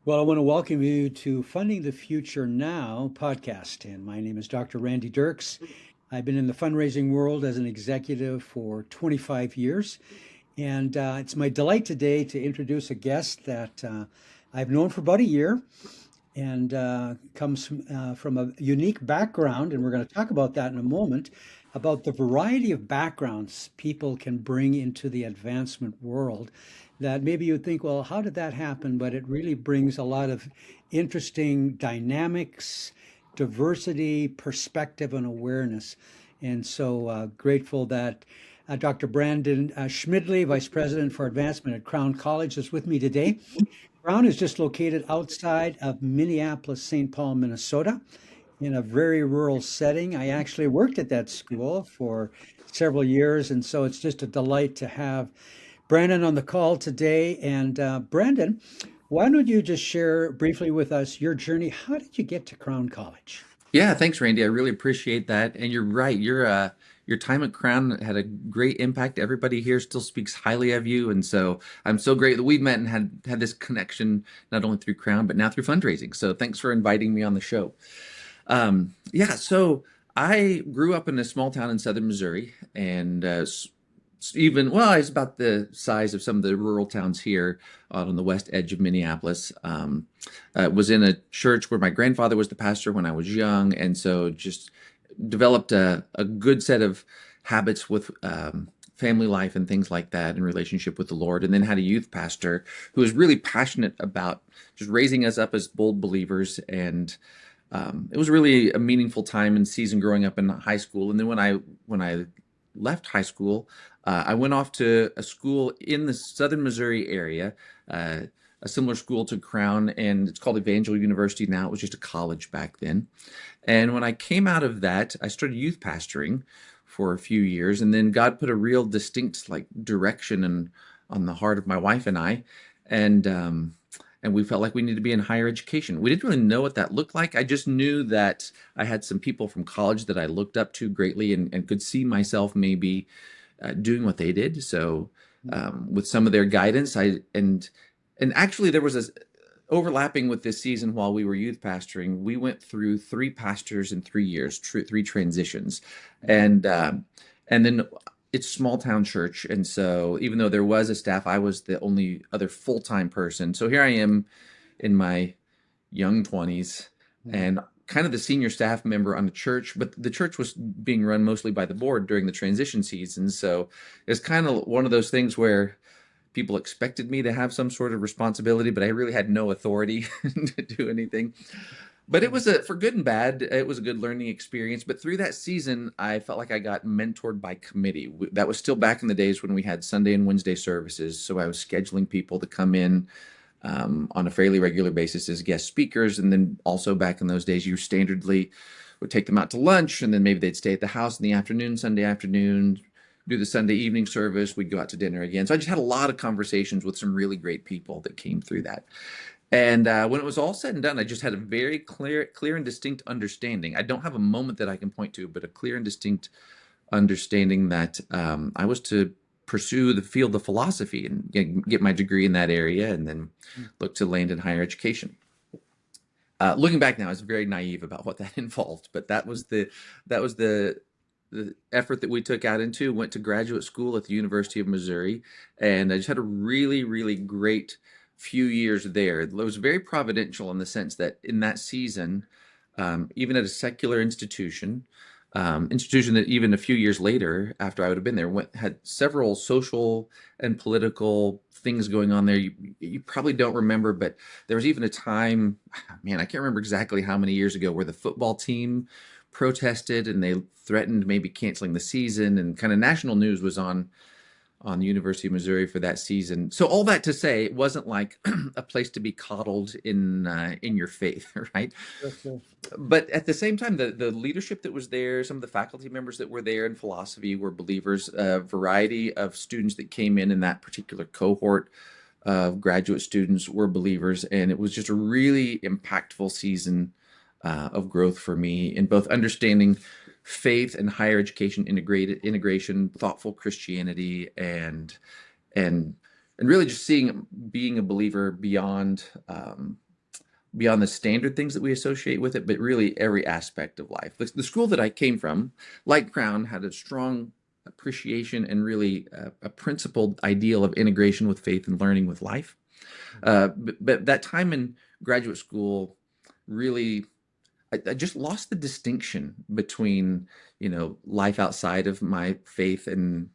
Well, I want to welcome you to Funding the Future Now podcast. And my name is Dr. Randy Dirks. I've been in the fundraising world as an executive for 25 years. And it's my delight today to introduce a guest that I've known for about a year and comes from a unique background. And we're going to talk about that in a moment about the variety of backgrounds people can bring into the advancement world that maybe you'd think, well, how did that happen? But it really brings a lot of interesting dynamics, diversity, perspective, and awareness. And so grateful that Dr. Brandon Schmidley, Vice President for Advancement at Crown College, is with me today. Crown is just located outside of Minneapolis, St. Paul, Minnesota, in a very rural setting. I actually worked at that school for several years, and so it's just a delight to have Brandon on the call today. And Brandon, why don't you just share briefly with us your journey? How did you get to Crown College? Yeah, thanks, Randy. I really appreciate that. And you're right. Your time at Crown had a great impact. Everybody here still speaks highly of you, and so I'm so great that we met and had this connection not only through Crown but now through fundraising. So thanks for inviting me on the show. Yeah, so I grew up in a small town in southern Missouri, and even well, it's about the size of some of the rural towns here out on the west edge of Minneapolis. Was in a church where my grandfather was the pastor when I was young, and so just developed a good set of habits with family life and things like that in relationship with the Lord. And then had a youth pastor who was really passionate about just raising us up as bold believers. And it was really a meaningful time and season growing up in high school. And then when I left high school, I went off to a school in the southern Missouri area, uh, a similar school to Crown, and it's called Evangel University now. It was just a college back then. And when I came out of that, I started youth pastoring for a few years, and then God put a real distinct like direction on the heart of my wife and I, and and we felt like we needed to be in higher education. We didn't really know what that looked like. I just knew that I had some people from college that I looked up to greatly and could see myself maybe doing what they did. So with some of their guidance, and actually there was a overlapping with this season while we were youth pastoring, we went through three pastors in 3 years, three transitions, and and then it's small town church, and so even though there was a staff, I was the only other full time person. So here I am in my young 20s and kind of the senior staff member on the church, but the church was being run mostly by the board during the transition season. So it's kind of one of those things where people expected me to have some sort of responsibility, but I really had no authority to do anything. But it was for good and bad. It was a good learning experience. But through that season, I felt like I got mentored by committee. That was still back in the days when we had Sunday and Wednesday services. So I was scheduling people to come in on a fairly regular basis as guest speakers. And then also back in those days, you standardly would take them out to lunch, and then maybe they'd stay at the house in the afternoon, Sunday afternoon, do the Sunday evening service. We'd go out to dinner again. So I just had a lot of conversations with some really great people that came through that. And when it was all said and done, I just had a very clear and distinct understanding. I don't have a moment that I can point to, but a clear and distinct understanding that I was to pursue the field of philosophy and get my degree in that area, and then look to land in higher education. Looking back now, I was very naive about what that involved, but that was the effort that we took out into. Went to graduate school at the University of Missouri, and I just had a really great few years there. It was very providential in the sense that in that season, even at a secular institution that even a few years later, after I would have been there, had several social and political things going on there. You probably don't remember, but there was even a time, man, I can't remember exactly how many years ago, where the football team protested and they threatened maybe canceling the season, and kind of national news was on the University of Missouri for that season. So all that to say, it wasn't like a place to be coddled in your faith, right? Okay. But at the same time, the leadership that was there, some of the faculty members that were there in philosophy were believers. A variety of students that came in that particular cohort of graduate students were believers, and it was just a really impactful season of growth for me in both understanding faith and higher education integration, thoughtful Christianity, and and really just seeing being a believer beyond beyond the standard things that we associate with it, but really every aspect of life. The school that I came from, like Crown, had a strong appreciation and really a principled ideal of integration with faith and learning with life. But that time in graduate school really, I just lost the distinction between, life outside of my faith and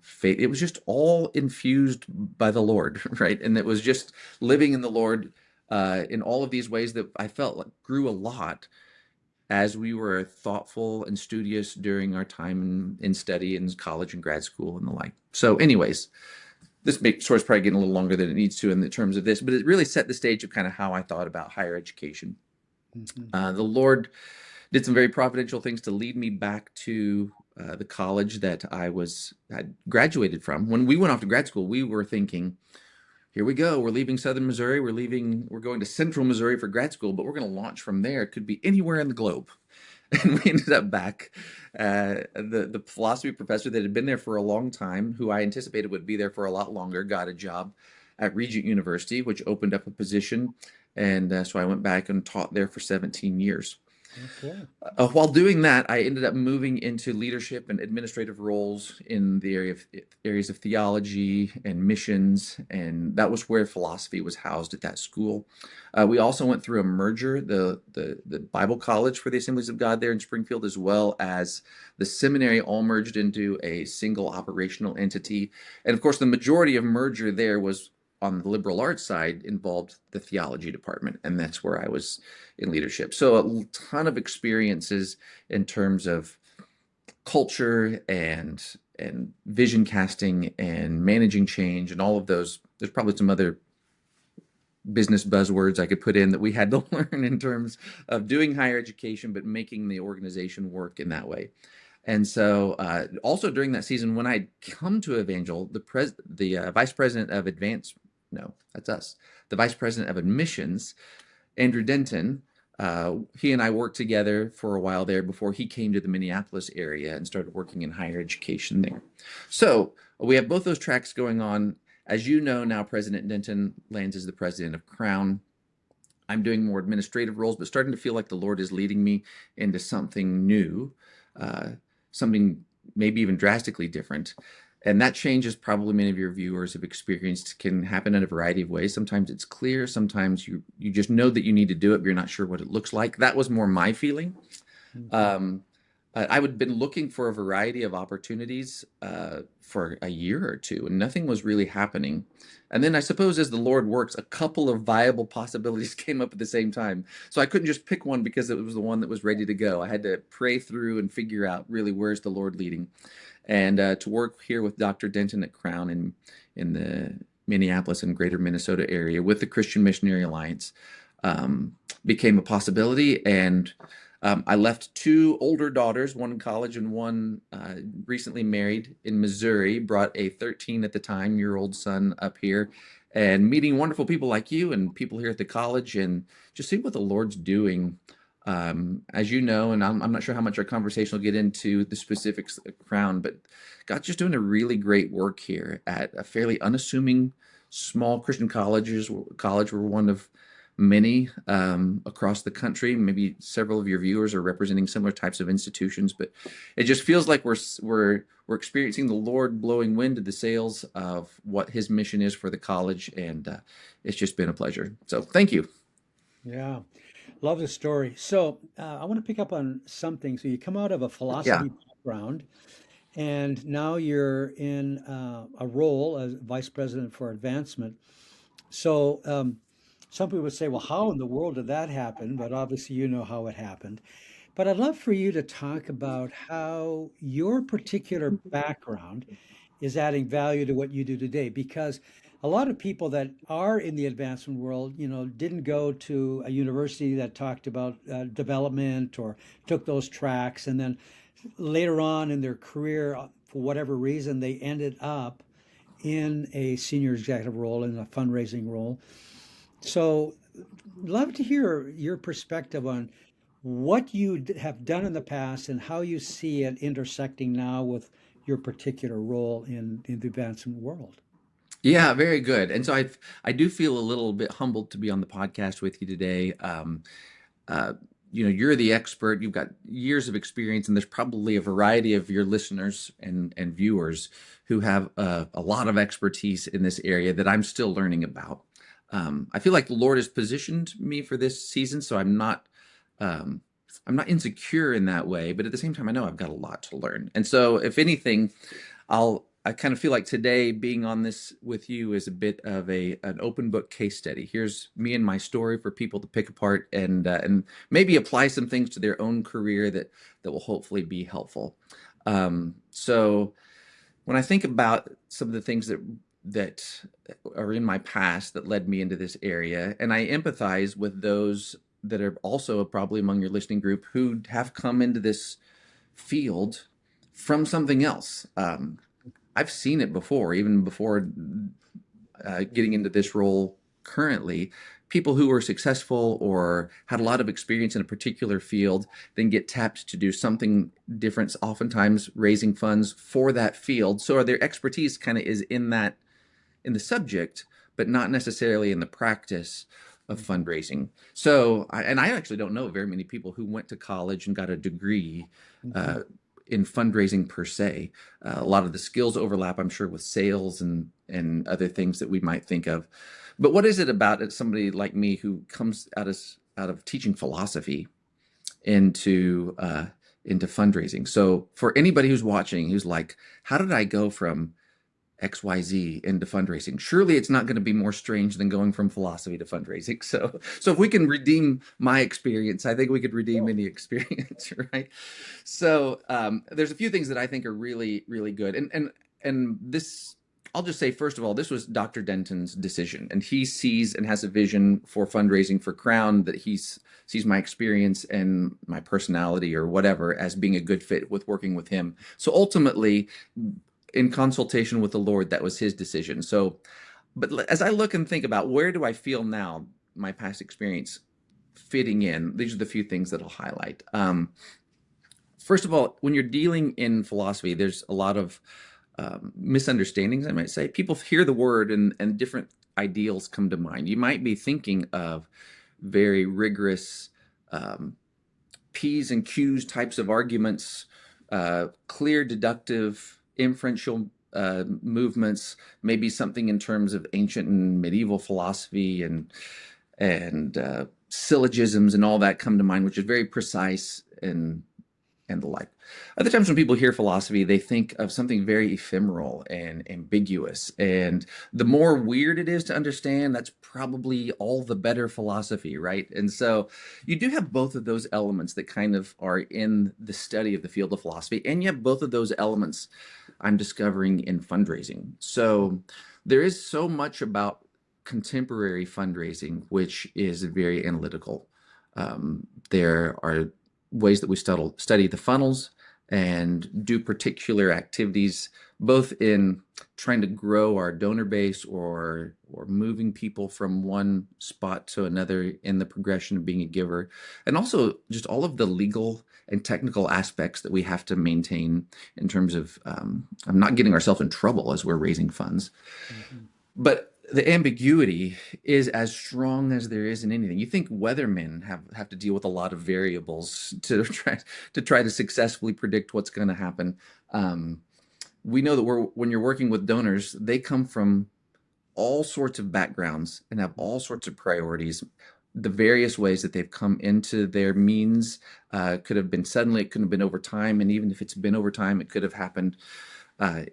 faith. It was just all infused by the Lord, right? And it was just living in the Lord in all of these ways that I felt like grew a lot as we were thoughtful and studious during our time in study in college and grad school and the like. So, anyways, this story's probably getting a little longer than it needs to in the terms of this, but it really set the stage of kind of how I thought about higher education. Mhm. The Lord did some very providential things to lead me back to the college that had graduated from. When we went off to grad school, we were thinking, here we go. We're leaving Southern Missouri. We're going to Central Missouri for grad school, but we're going to launch from there. It could be anywhere in the globe. And we ended up back. The philosophy professor that had been there for a long time, who I anticipated would be there for a lot longer, got a job at Regent University, which opened up a position. And so I went back and taught there for 17 years. Oh, cool. While doing that, I ended up moving into leadership and administrative roles in the areas of theology and missions, and that was where philosophy was housed at that school. We also went through a merger, the Bible College for the Assemblies of God there in Springfield, as well as the seminary, all merged into a single operational entity. And of course, the majority of merger there was on the liberal arts side involved the theology department, and that's where I was in leadership. So a ton of experiences in terms of culture and vision casting and managing change and all of those. There's probably some other business buzzwords I could put in that we had to learn in terms of doing higher education, but making the organization work in that way. And so, also during that season, when I'd come to Evangel, the vice president of no, that's us, the vice president of admissions, Andrew Denton, he and I worked together for a while there before he came to the Minneapolis area and started working in higher education there. So we have both those tracks going on. As you know, now President Denton lands as the president of Crown. I'm doing more administrative roles, but starting to feel like the Lord is leading me into something new, uh, something maybe even drastically different. And that change, as probably many of your viewers have experienced, can happen in a variety of ways. Sometimes it's clear, sometimes you just know that you need to do it, but you're not sure what it looks like. That was more my feeling. Mhm. Um, I had been looking for a variety of opportunities for a year or two, and nothing was really happening. And then I suppose as the Lord works, a couple of viable possibilities came up at the same time. So I couldn't just pick one because it was the one that was ready to go. I had to pray through and figure out really where's the Lord leading. And to work here with Dr. Denton at Crown in the Minneapolis and greater Minnesota area with the Christian Missionary Alliance became a possibility. And I left two older daughters, one in college and one recently married in Missouri, brought a 13 at the time year old son up here, and meeting wonderful people like you and people here at the college and just seeing what the Lord's doing. As you know, and I'm not sure how much our conversation will get into the specifics of Crown, but God's just doing a really great work here at a fairly unassuming small Christian college. We're one of many across the country. Maybe several of your viewers are representing similar types of institutions, but it just feels like we're experiencing the Lord blowing wind to the sails of what His mission is for the college, and it's just been a pleasure. So thank you. Yeah, love the story. So I want to pick up on something. So you come out of a Yeah. philosophy background, and now you're in a role as vice president for advancement. So some people would say, well, how in the world did that happen? But obviously, you know how it happened. But I'd love for you to talk about how your particular background is adding value to what you do today. Because a lot of people that are in the advancement world, didn't go to a university that talked about development or took those tracks. And then later on in their career, for whatever reason, they ended up in a senior executive role, in a fundraising role. So, love to hear your perspective on what you have done in the past and how you see it intersecting now with your particular role in the advancement world. Yeah, very good. And so I do feel a little bit humbled to be on the podcast with you today. Uh, you're the expert. You've got years of experience, and there's probably a variety of your listeners and viewers who have a lot of expertise in this area that I'm still learning about. I feel like the Lord has positioned me for this season, so um, I'm not insecure in that way. But at the same time, I know I've got a lot to learn. And so, if anything, I kind of feel like today being on this with you is a bit of an open book case study. Here's me and my story for people to pick apart and maybe apply some things to their own career that will hopefully be helpful. So when I think about some of the things that are in my past that led me into this area, and I empathize with those that are also probably among your listening group who have come into this field from something else. I've seen it before, even before getting into this role currently. People who were successful or had a lot of experience in a particular field then get tapped to do something different, oftentimes raising funds for that field. So their expertise kind of is in the subject, but not necessarily in the practice of fundraising. And I actually don't know very many people who went to college and got a degree Mm-hmm. uh, in fundraising per se. A lot of the skills overlap, I'm sure, with sales and other things that we might think of. But what is it about somebody like me who comes out of teaching philosophy into into fundraising? So for anybody who's watching, who's like, how did I go from XYZ into fundraising? Surely it's not going to be more strange than going from philosophy to fundraising. So if we can redeem my experience, I think we could redeem any experience, right? So there's a few things that I think are really, really good. And this, I'll just say, first of all, this was Dr. Denton's decision. And he sees and has a vision for fundraising for Crown that sees my experience and my personality or whatever as being a good fit with working with him. So ultimately, in consultation with the Lord, that was his decision. So, but as I look and think about where do I feel now, my past experience fitting in, these are the few things that I'll highlight. First of all, when you're dealing in philosophy, there's a lot of misunderstandings, I might say. People hear the word and different ideals come to mind. You might be thinking of very rigorous um, P's and Q's types of arguments, clear deductive inferential movements, maybe something in terms of ancient and medieval philosophy and syllogisms and all that come to mind, which is very precise and the like. Other times when people hear philosophy, they think of something very ephemeral and ambiguous. And the more weird it is to understand, that's probably all the better philosophy, right? And so you do have both of those elements that kind of are in the study of the field of philosophy. And you have both of those elements I'm discovering in fundraising. So there is so much about contemporary fundraising, which is very analytical. There are ways that we study the funnels and do particular activities, both in trying to grow our donor base or moving people from one spot to another in the progression of being a giver, and also just all of the legal and technical aspects that we have to maintain in terms of not getting ourselves in trouble as we're raising funds. Mm-hmm. But the ambiguity is as strong as there is in anything. You think weathermen have to deal with a lot of variables to try to successfully predict what's going to happen. Um, we know that when you're working with donors, they come from all sorts of backgrounds and have all sorts of priorities. The various ways that they've come into their means could have been suddenly, it could have been over time, and even if it's been over time, it could have happened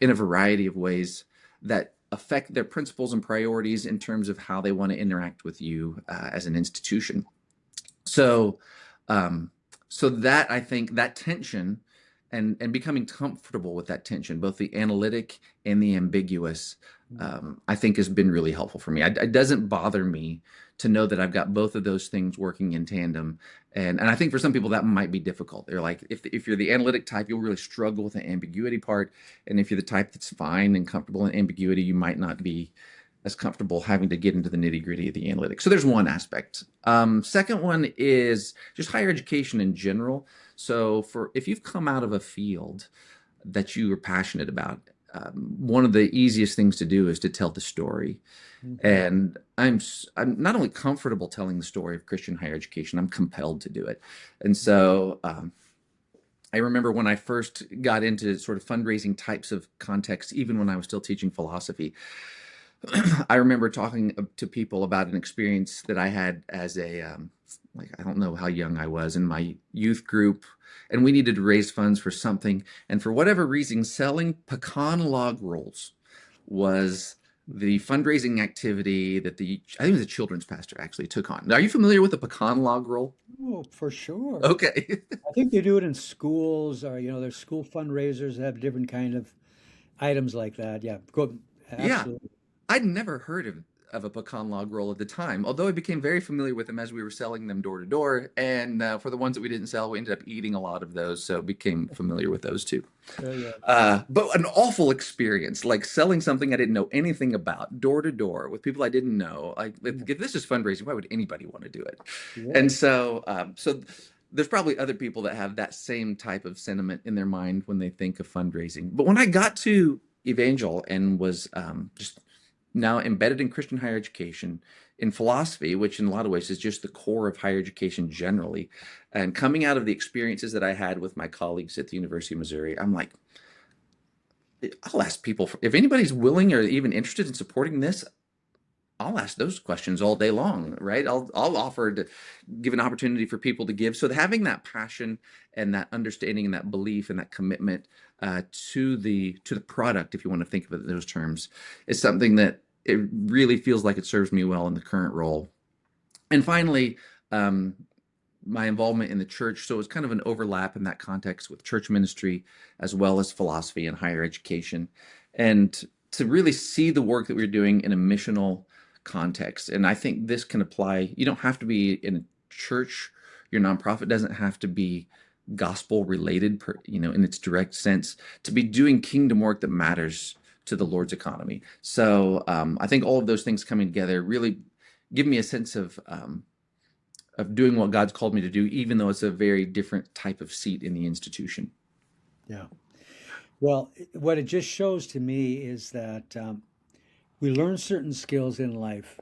in a variety of ways that affect their principles and priorities in terms of how they want to interact with you as an institution. So, um, so that I think that tension and becoming comfortable with that tension, both the analytic and the ambiguous, I think has been really helpful for me. It doesn't bother me to know that I've got both of those things working in tandem. And I think for some people that might be difficult. They're like, if you're the analytic type, you'll really struggle with the ambiguity part. And if you're the type that's fine and comfortable in ambiguity, you might not be as comfortable having to get into the nitty gritty of the analytics. So there's one aspect. Second one is just higher education in general. So if you've come out of a field that you are passionate about, one of the easiest things to do is to tell the story. Hmm. And I'm not only comfortable telling the story of Christian higher education, I'm compelled to do it. And so I remember when I first got into sort of fundraising types of contexts, even when I was still teaching philosophy, I remember talking to people about an experience that I had as a, like, I don't know how young I was in my youth group, and we needed to raise funds for something. And for whatever reason, selling pecan log rolls was the fundraising activity that I think the children's pastor actually took on. Are you familiar with the pecan log roll? Oh, for sure. Okay. I think they do it in schools, or there's school fundraisers that have different kind of items like that. Yeah, go, Yeah. absolutely. I'd never heard of a pecan log roll at the time, although I became very familiar with them as we were selling them door to door. And for the ones that we didn't sell, we ended up eating a lot of those, so became familiar with those too. Yeah. But an awful experience, like selling something I didn't know anything about, door to door with people I didn't know. Like, Yeah. if this is fundraising, why would anybody want to do it? And Right. so there's probably other people that have that same type of sentiment in their mind when they think of fundraising. But when I got to Evangel and was just now embedded in Christian higher education, in philosophy, which in a lot of ways is just the core of higher education generally, and coming out of the experiences that I had with my colleagues at the University of Missouri, I'm like, I'll ask people if anybody's willing or even interested in supporting this. I'll ask those questions all day long, right? I'll offer to give an opportunity for people to give. So having that passion and that understanding and that belief and that commitment to the product, if you want to think of it in those terms, is something that it really feels like it serves me well in the current role. And finally, um, my involvement in the church. So it's kind of an overlap in that context with church ministry as well as philosophy and higher education. And to really see the work that we're doing in a missional context. And I think this can apply, you don't have to be in a church, your nonprofit doesn't have to be gospel related, in its direct sense, to be doing kingdom work that matters to the Lord's economy. So I think all of those things coming together really give me a sense of doing what God's called me to do, even though it's a very different type of seat in the institution. Yeah. Well, what it just shows to me is that we learn certain skills in life,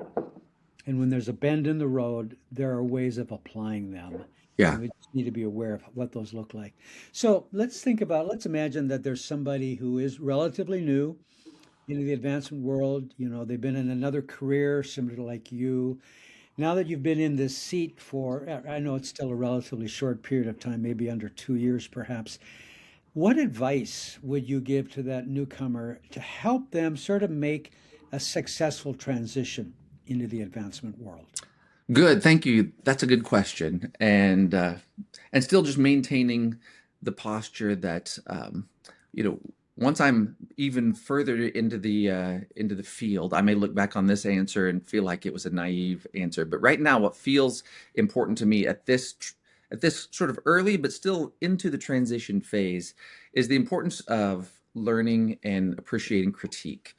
and when there's a bend in the road, there are ways of applying them. Yeah. And we just need to be aware of what those look like. So let's imagine that there's somebody who is relatively new into the advancement world. They've been in another career similar to like you. Now that you've been in this seat for, I know it's still a relatively short period of time, maybe under 2 years perhaps. What advice would you give to that newcomer to help them sort of make a successful transition into the advancement world? Good. Thank you. That's a good question. And still just maintaining the posture that once I'm even further into the field, I may look back on this answer and feel like it was a naive answer. But right now, what feels important to me at this sort of early but still into the transition phase is the importance of learning and appreciating critique.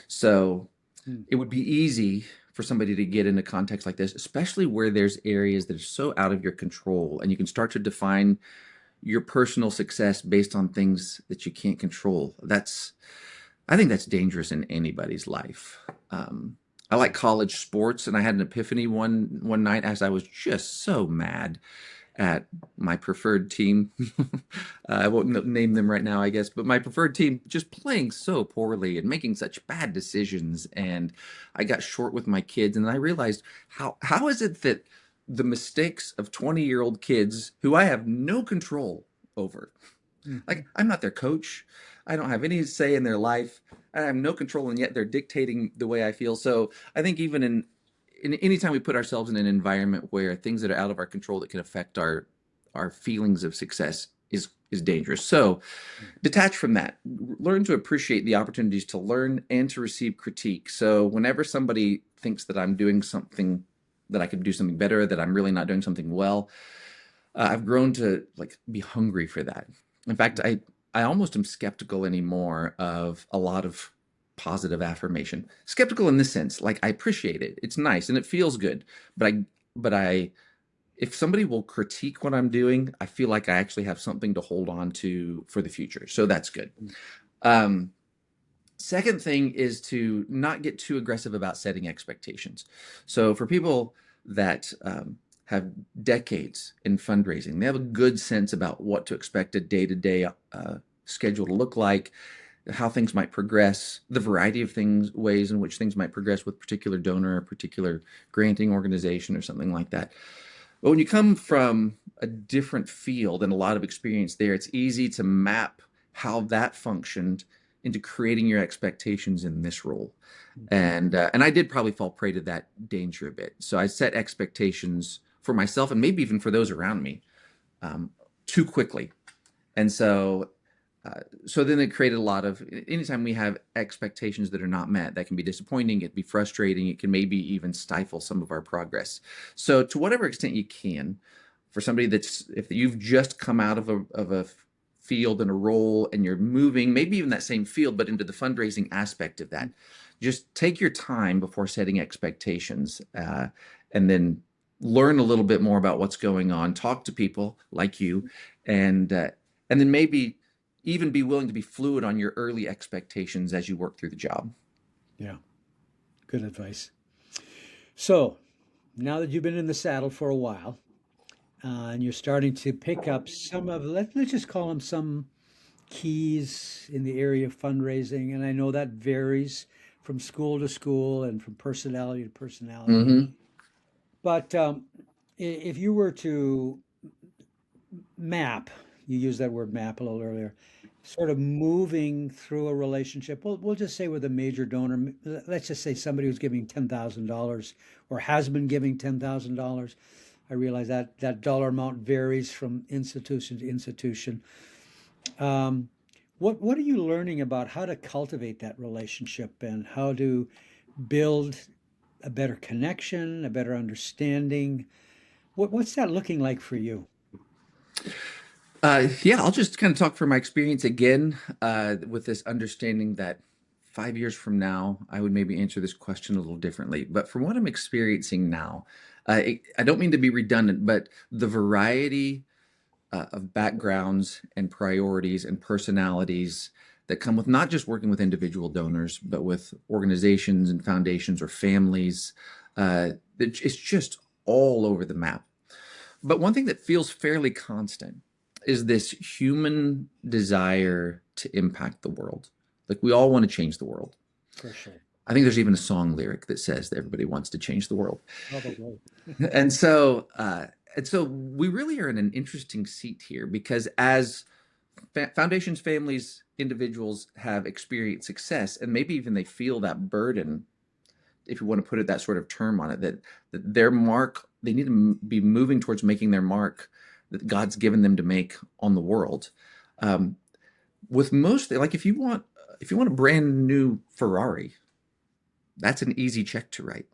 So Mm. it would be easy for somebody to get in a context like this, especially where there's areas that are so out of your control, and you can start to define your personal success based on things that you can't control. I think that's dangerous in anybody's life. I like college sports, and I had an epiphany one night as I was just so mad at my preferred team. I won't name them right now, I guess, but my preferred team just playing so poorly and making such bad decisions. And I got short with my kids, and I realized how is it that the mistakes of 20-year-old kids who I have no control over, Mhm. like I'm not their coach, I don't have any say in their life, I have no control, and yet they're dictating the way I feel. So I think even in anytime we put ourselves in an environment where things that are out of our control that can affect our feelings of success is dangerous. So detach from that. Learn to appreciate the opportunities to learn and to receive critique. So whenever somebody thinks that I'm doing something, that I could do something better, that I'm really not doing something well, I've grown to like be hungry for that. In fact, I almost am skeptical anymore of a lot of positive affirmation. Skeptical in this sense, like I appreciate it. It's nice and it feels good. But I if somebody will critique what I'm doing, I feel like I actually have something to hold on to for the future. So that's good. Um, Second thing is to not get too aggressive about setting expectations. So for people that have decades in fundraising, they have a good sense about what to expect a day-to-day schedule to look like, how things might progress, the variety of things, ways in which things might progress with a particular donor, a particular granting organization, or something like that. But when you come from a different field and a lot of experience there, it's easy to map how that functioned into creating your expectations in this role. And I did probably fall prey to that danger a bit. So I set expectations for myself and maybe even for those around me um, too quickly. And so then it created a lot of, anytime we have expectations that are not met, that can be disappointing, it can be frustrating, it can maybe even stifle some of our progress. So to whatever extent you can, for somebody that's, if you've just come out of a field and a role and you're moving, maybe even that same field, but into the fundraising aspect of that, just take your time before setting expectations, and then learn a little bit more about what's going on, talk to people like you, and then maybe even be willing to be fluid on your early expectations as you work through the job. Yeah, good advice. So now that you've been in the saddle for a while, and you're starting to pick up some of, let's just call them some keys in the area of fundraising. And I know that varies from school to school and from personality to personality. Mm-hmm. But if you were to map, you used that word map a little earlier, sort of moving through a relationship, we'll just say with a major donor, let's just say somebody who's giving $10,000 or has been giving $10,000. I realize that that dollar amount varies from institution to institution. Um, what are you learning about how to cultivate that relationship and how to build a better connection, a better understanding? What's that looking like for you? Yeah, I'll just kind of talk from my experience again, with this understanding that 5 years from now, I would maybe answer this question a little differently. But from what I'm experiencing now, I don't mean to be redundant, but the variety of backgrounds and priorities and personalities that come with not just working with individual donors, but with organizations and foundations or families, it's just all over the map. But one thing that feels fairly constant is this human desire to impact the world. Like we all want to change the world. For sure. I think there's even a song lyric that says that everybody wants to change the world. Probably. And so, we really are in an interesting seat here because as foundations, families, individuals have experienced success, and maybe even they feel that burden, if you want to put it that sort of term on it, that their mark, they need to be moving towards making their mark that God's given them to make on the world. Um, with most, like if you want a brand new Ferrari, that's an easy check to write.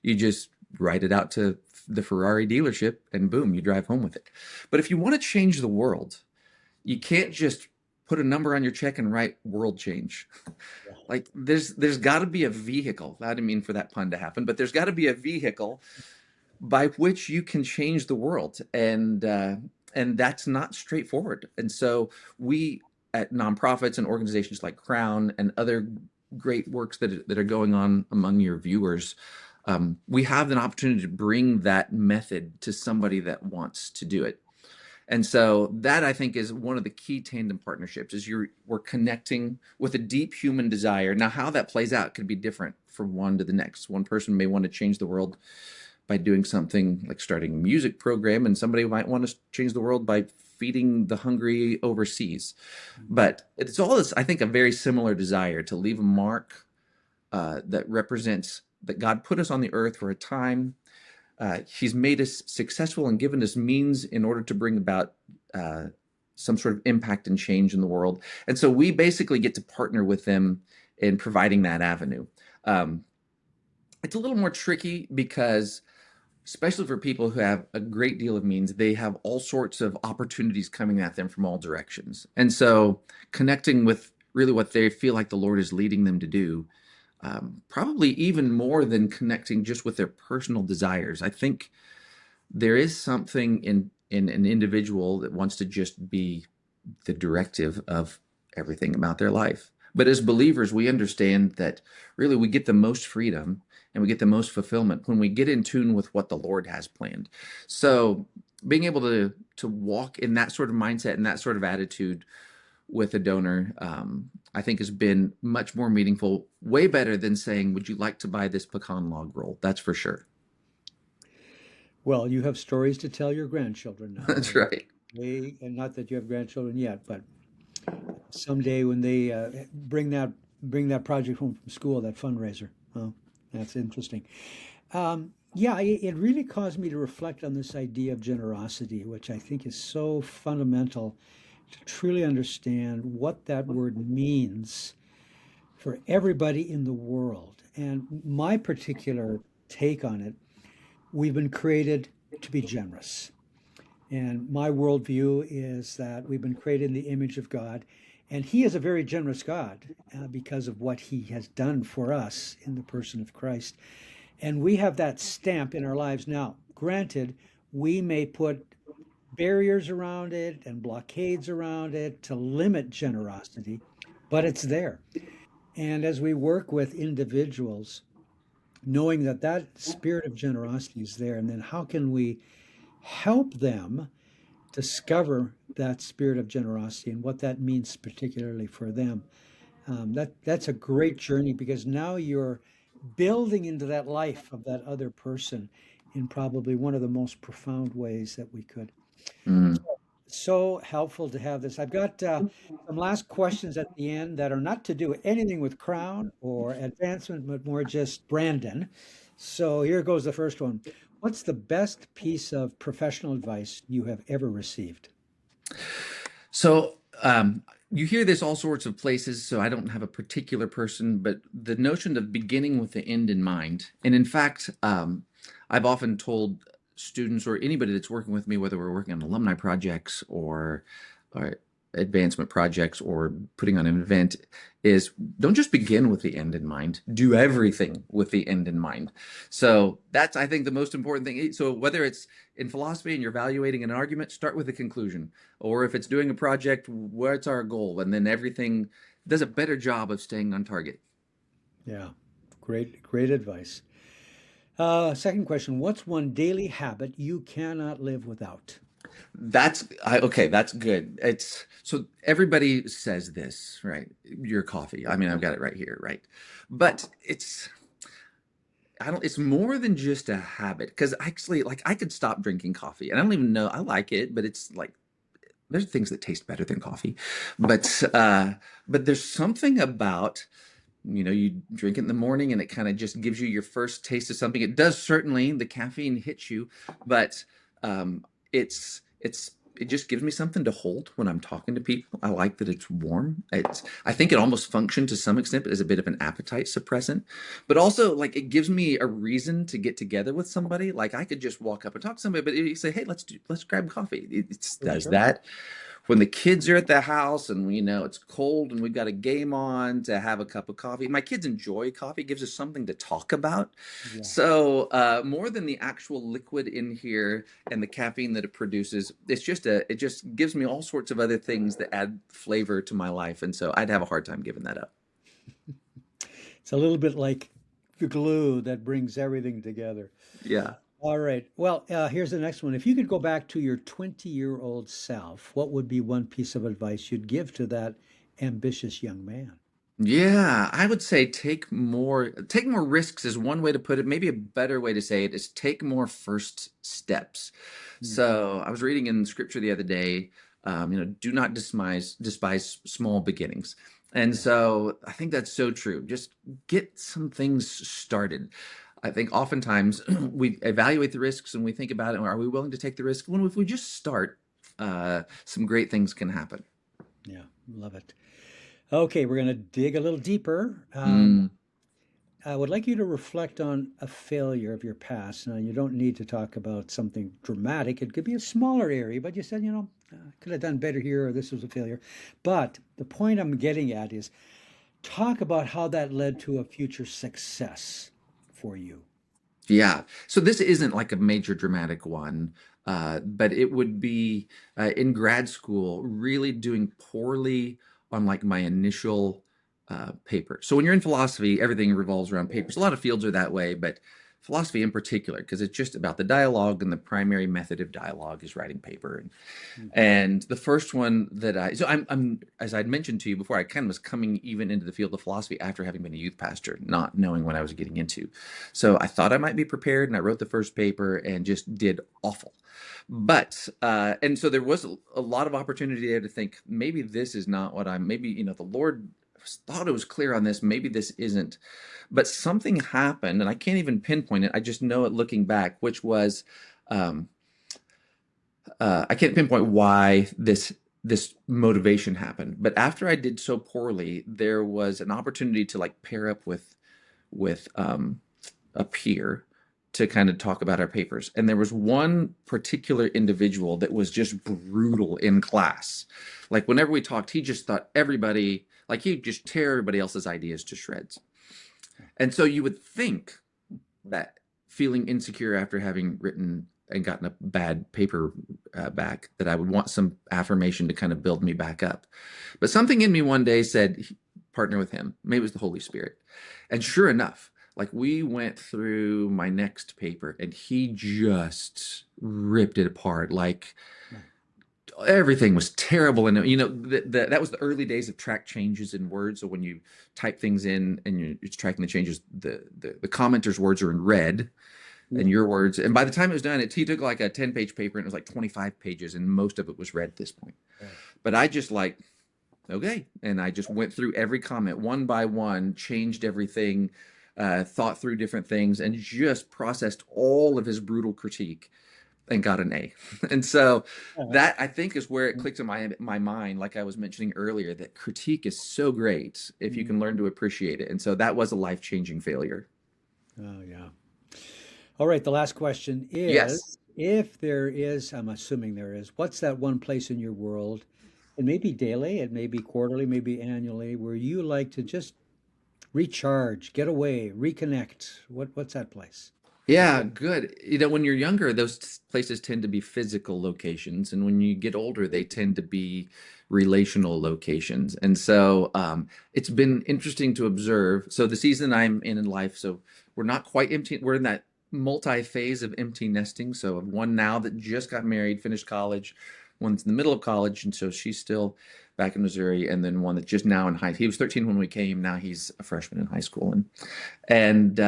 You just write it out to the Ferrari dealership and boom, you drive home with it. But if you want to change the world, you can't just put a number on your check and write world change. Like there's got to be a vehicle. I didn't mean for that pun to happen, but there's got to be a vehicle by which you can change the world, and that's not straightforward. And so we at nonprofits and organizations like Crown and other great works that are going on among your viewers, we have an opportunity to bring that method to somebody that wants to do it. And so that I think is one of the key tandem partnerships is we're connecting with a deep human desire. Now, how that plays out could be different from one to the next. One person may want to change the world by doing something like starting a music program, and somebody might want to change the world by feeding the hungry overseas. But it's all this, I think, a very similar desire to leave a mark that represents that God put us on the earth for a time. He's made us successful and given us means in order to bring about some sort of impact and change in the world. And so we basically get to partner with them in providing that avenue. It's a little more tricky because, especially for people who have a great deal of means, they have all sorts of opportunities coming at them from all directions. And so connecting with really what they feel like the Lord is leading them to do, probably even more than connecting just with their personal desires. I think there is something in an individual that wants to just be the directive of everything about their life. But as believers, we understand that really we get the most freedom and we get the most fulfillment when we get in tune with what the Lord has planned. So being able to walk in that sort of mindset and that sort of attitude with a donor, I think has been much more meaningful, way better than saying, "Would you like to buy this pecan log roll?" That's for sure. Well, you have stories to tell your grandchildren now. That's right. And not that you have grandchildren yet, but someday when they bring that project home from school, that fundraiser. Oh, that's interesting. Yeah, it really caused me to reflect on this idea of generosity, which I think is so fundamental to truly understand what that word means for everybody in the world. And my particular take on it, we've been created to be generous. And my worldview is that we've been created in the image of God. And He is a very generous God because of what He has done for us in the person of Christ. And we have that stamp in our lives now. Granted, we may put barriers around it and blockades around it to limit generosity, but it's there. And as we work with individuals, knowing that that spirit of generosity is there, and then how can we help them discover that spirit of generosity and what that means particularly for them? That's a great journey because now you're building into that life of that other person in probably one of the most profound ways that we could. Mm. So helpful to have this. I've got some last questions at the end that are not to do anything with crown or advancement, but more just Brandon. So here goes the first one. What's the best piece of professional advice you have ever received? So you hear this all sorts of places, so I don't have a particular person, but the notion of beginning with the end in mind. And in fact, I've often told students or anybody that's working with me, whether we're working on alumni projects or advancement projects or putting on an event, is don't just begin with the end in mind. Do everything with the end in mind. So that's, I think, the most important thing. So whether it's in philosophy and you're evaluating an argument, start with the conclusion. Or if it's doing a project, what's our goal? And then everything does a better job of staying on target. Yeah, great advice. Second question, what's one daily habit you cannot live without? Okay, that's good. It's so everybody says this, right? Your coffee. I mean, I've got it right here, right? But it's more than just a habit because actually, like, I could stop drinking coffee and I don't even know I like it, but it's like there's things that taste better than coffee. But there's something about, you drink it in the morning and it kind of just gives you your first taste of something. It does, certainly the caffeine hits you, but it just gives me something to hold when I'm talking to people. I like that it's warm. I think it almost functions to some extent as a bit of an appetite suppressant, but also like it gives me a reason to get together with somebody. Like I could just walk up and talk to somebody, but you say, "Hey, let's grab coffee." It For does sure. that when the kids are at the house and it's cold and we've got a game on, to have a cup of coffee. My kids enjoy coffee. It gives us something to talk about. Yeah. So more than the actual liquid in here and the caffeine that it produces, it just gives me all sorts of other things that add flavor to my life. And so I'd have a hard time giving that up. It's a little bit like the glue that brings everything together. Yeah. All right. Well, here's the next one. If you could go back to your 20-year-old self, what would be one piece of advice you'd give to that ambitious young man? Yeah, I would say take more risks is one way to put it. Maybe a better way to say it is take more first steps. Hmm. So I was reading in scripture the other day, do not despise small beginnings. And Yeah. so I think that's so true. Just get some things started. I think oftentimes we evaluate the risks and we think about it. Are we willing to take the risk? Well, if we just start, some great things can happen. Yeah. Love it. Okay, we're going to dig a little deeper. Mm, I would like you to reflect on a failure of your past. Now, you don't need to talk about something dramatic. It could be a smaller area, but you said, could have done better here, or this was a failure. But the point I'm getting at is talk about how that led to a future success for you. Yeah. So this isn't like a major dramatic one, but it would be in grad school, really doing poorly on like my initial paper. So when you're in philosophy, everything revolves around papers. A lot of fields are that way, but philosophy in particular, because it's just about the dialogue, and the primary method of dialogue is writing paper. Mhm. And the first one that I'm as I'd mentioned to you before, I kind of was coming even into the field of philosophy after having been a youth pastor, not knowing what I was getting into. So I thought I might be prepared, and I wrote the first paper and just did awful. But and so there was a lot of opportunity there to think, maybe this is not what I'm. Maybe the Lord thought it was clear on this. Maybe this isn't. But something happened, and I can't even pinpoint it. I just know it looking back, which was. Um, I can't pinpoint why this motivation happened, but after I did so poorly, there was an opportunity to like pair up with a peer to kind of talk about our papers. And there was one particular individual that was just brutal in class. Like whenever we talked, he just thought everybody, like he'd just tear everybody else's ideas to shreds. And so you would think that feeling insecure after having written and gotten a bad paper back, that I would want some affirmation to kind of build me back up. But something in me one day said, partner with him. Maybe it was the Holy Spirit. And sure enough, like we went through my next paper and he just ripped it apart. Like everything was terrible. And that was the early days of track changes in words. So when you type things in and you're tracking the changes, the commenter's words are in red and your words. And by the time it was done, he took like a 10-page paper and it was like 25 pages and most of it was red at this point. Right. But I just like, okay. And I just went through every comment one by one, changed everything, thought through different things, and just processed all of his brutal critique and got an A. And so that I think is where it clicked in my mind, like I was mentioning earlier, that critique is so great if you can learn to appreciate it. And so that was a life-changing failure. Oh, yeah. All right. The last question Yes. is, if there is, I'm assuming there is, what's that one place in your world? It may be daily, it may be quarterly, maybe annually, where you like to just recharge, get away, reconnect. What's that place? Yeah, good. When you're younger, those places tend to be physical locations, and when you get older, they tend to be relational locations. And so it's been interesting to observe. So the season I'm in life, so we're not quite empty. We're in that multi-phase of empty nesting. So I've one now that just got married, finished college, one's in the middle of college, and so she's still back in Missouri, and then one that's just now in high. He was 13 when we came. Now he's a freshman in high school, and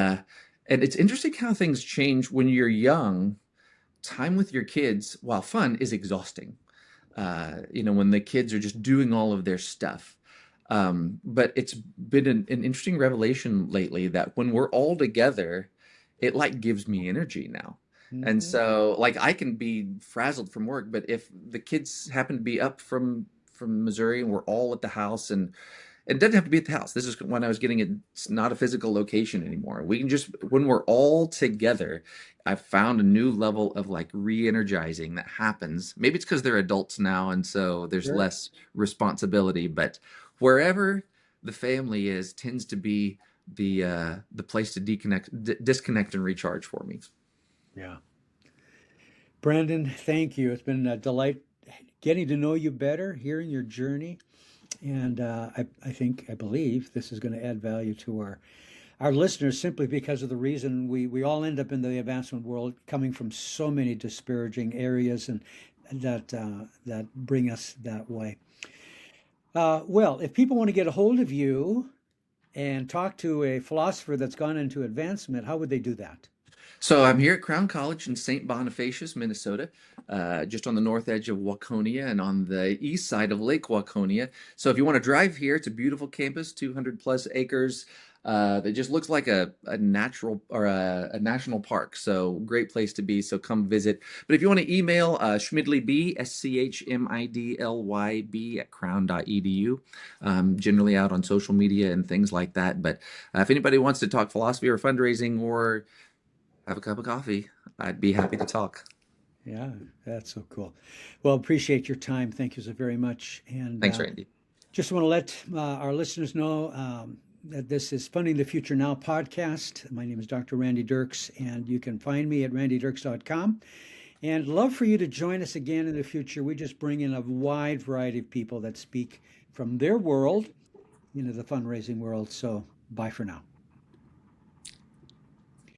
and it's interesting how things change when you're young. Time with your kids, while fun, is exhausting. When the kids are just doing all of their stuff. But it's been an interesting revelation lately that when we're all together, it like gives me energy now. And Hmm. so like I can be frazzled from work, but if the kids happen to be up from Missouri and we're all at the house, and it doesn't have to be at the house. This is when I was getting it. It's not a physical location anymore. We can just, when we're all together, I've found a new level of like re-energizing that happens. Maybe it's because they're adults now, and so there's Sure. less responsibility. But wherever the family is, tends to be the place to disconnect, and recharge for me. Yeah. Brandon, thank you. It's been a delight getting to know you better, hearing your journey. And I believe this is going to add value to our listeners simply because of the reason we all end up in the advancement world coming from so many disparaging areas and that bring us that way. Well, if people want to get a hold of you and talk to a philosopher that's gone into advancement, how would they do that? So I'm here at Crown College in St. Bonifacius, Minnesota, just on the north edge of Waconia and on the east side of Lake Waconia. So if you want to drive here, it's a beautiful campus, 200 plus acres. That just looks like a natural or a national park. So great place to be. So come visit. But if you want to email Schmidley B, SCHMIDLYB at crown.edu. Generally out on social media and things like that. But if anybody wants to talk philosophy or fundraising or have a cup of coffee, I'd be happy to talk. Yeah, that's so cool. Well, appreciate your time. Thank you so very much. And Thanks, Randy. just want to let our listeners know that this is Funding the Future Now podcast. My name is Dr. Randy Dirks, and you can find me at randydirks.com. And love for you to join us again in the future. We just bring in a wide variety of people that speak from their world the fundraising world. So bye for now.